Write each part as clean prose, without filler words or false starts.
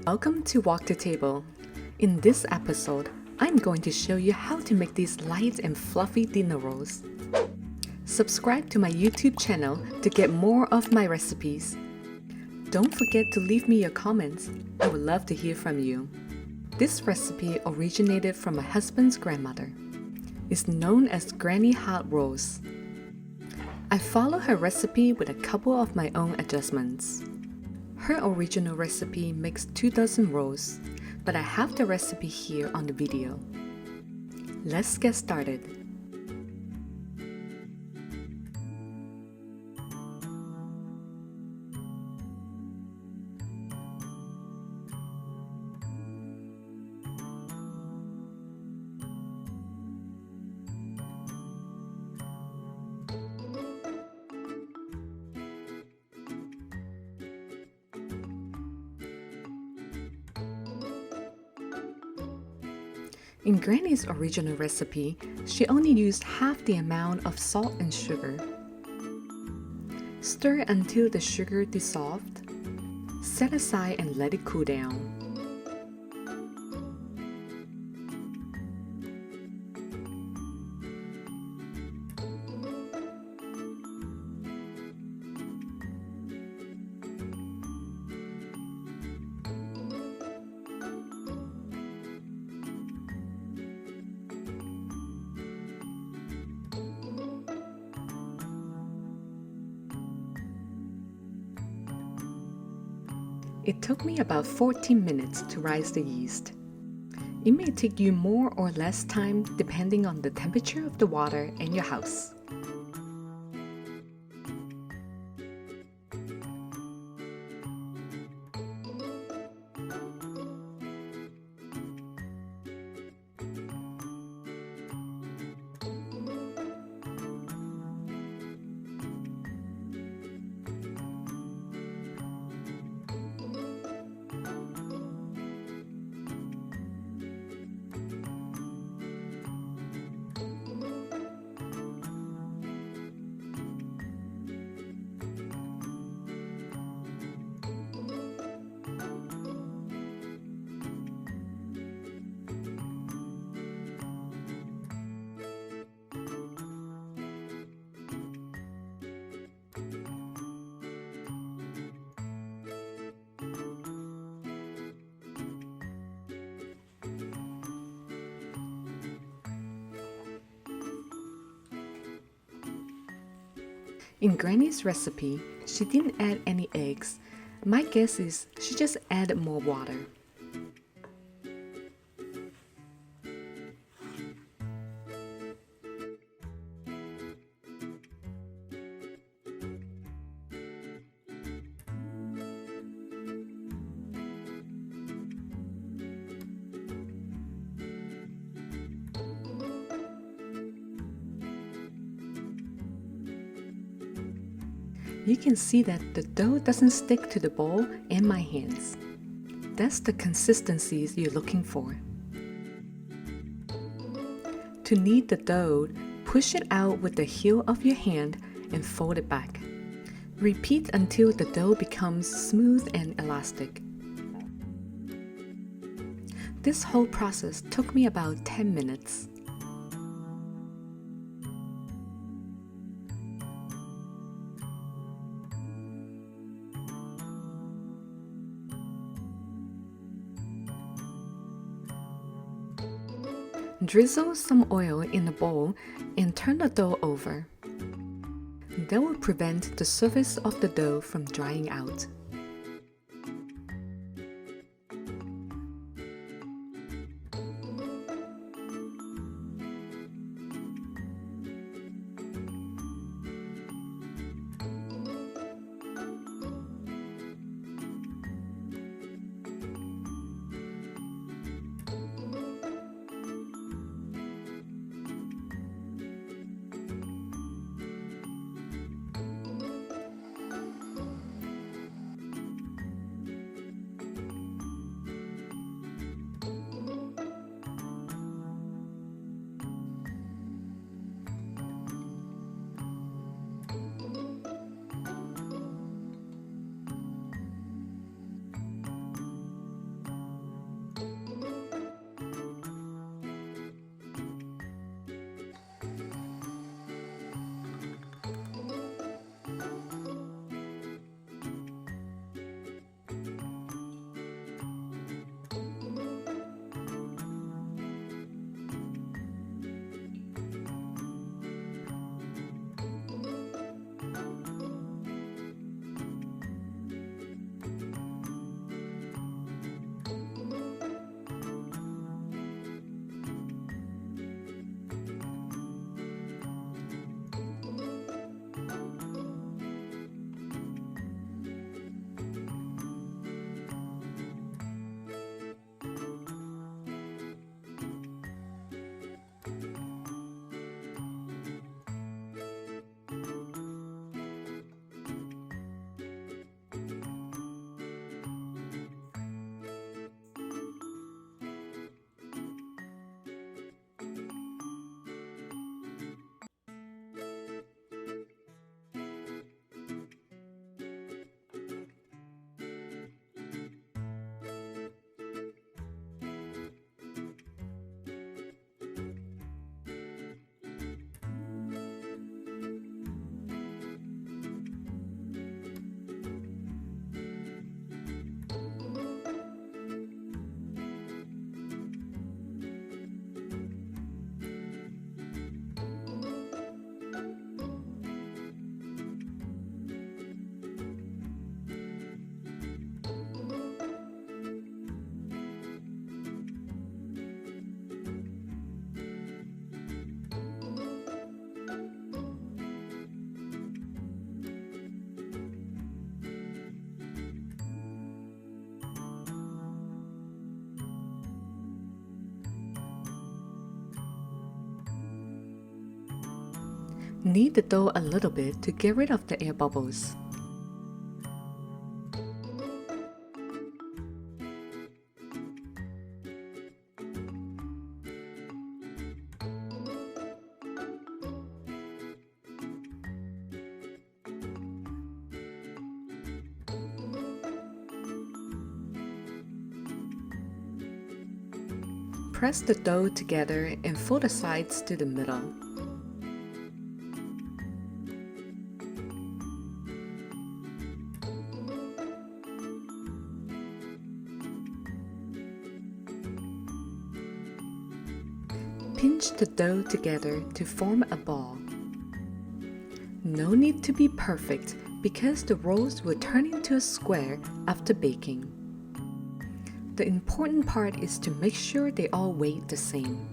Welcome to Walk the Table. In this episode, I'm going to show you how to make these light and fluffy dinner rolls. Subscribe to my YouTube channel to get more of my recipes. Don't forget to leave me your comments. I would love to hear from you. This recipe originated from my husband's grandmother. It's known as Granny Hot Rolls. I follow her recipe with a couple of my own adjustments. Her original recipe makes 24 rolls, but I have the recipe here on the video. Let's get started. In Granny's original recipe, she only used half the amount of salt and sugar. Stir until the sugar dissolved. Set aside and let it cool down. It took me about 14 minutes to rise the yeast. It may take you more or less time depending on the temperature of the water and your house. In Granny's recipe, she didn't add any eggs. My guess is she just added more water. You can see that the dough doesn't stick to the bowl and my hands. That's the consistency you're looking for. To knead the dough, push it out with the heel of your hand and fold it back. Repeat until the dough becomes smooth and elastic. This whole process took me about 10 minutes. Drizzle some oil in a bowl and turn the dough over. That will prevent the surface of the dough from drying out. Knead the dough a little bit to get rid of the air bubbles. Press the dough together and fold the sides to the middle. Pinch the dough together to form a ball. No need to be perfect because the rolls will turn into a square after baking. The important part is to make sure they all weigh the same,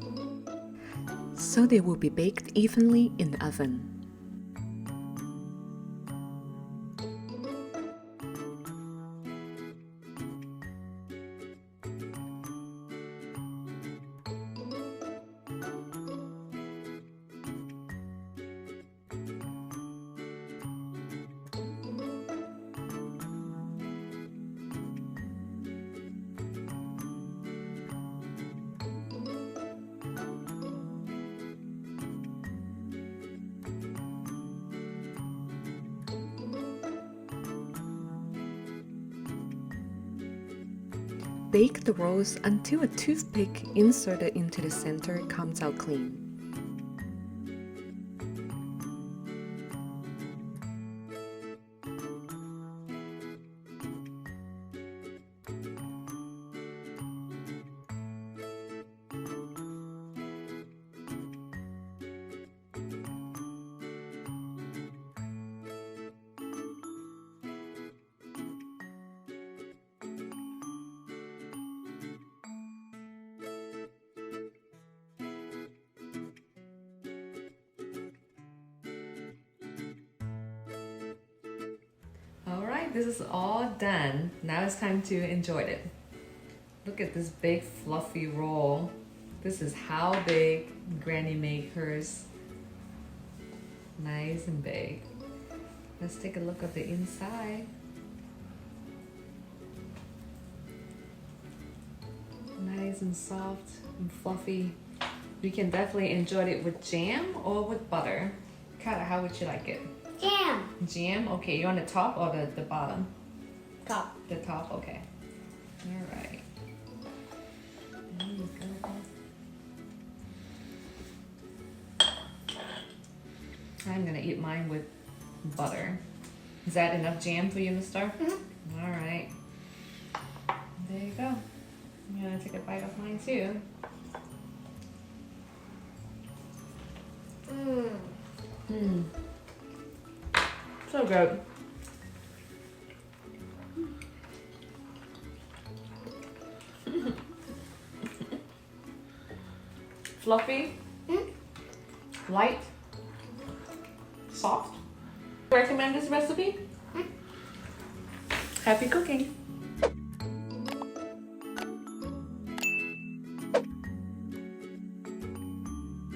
so they will be baked evenly in the oven. Bake the rolls until a toothpick inserted into the center comes out clean. Alright, this is all done. Now it's time to enjoy it. Look at this big fluffy roll. This is how big Granny made hers. Nice and big. Let's take a look at the inside. Nice and soft and fluffy. You can definitely enjoy it with jam or with butter. Kata, how would you like it? Jam. Jam? Okay, you want the top or the bottom? Top. The top, okay. Alright. There you go. I'm gonna eat mine with butter. Is that enough jam for you, Mister? Mm-hmm. Alright. There you go. I'm gonna take a bite of mine too. Mmm. So good. Fluffy, light, soft. Recommend this recipe? Happy cooking!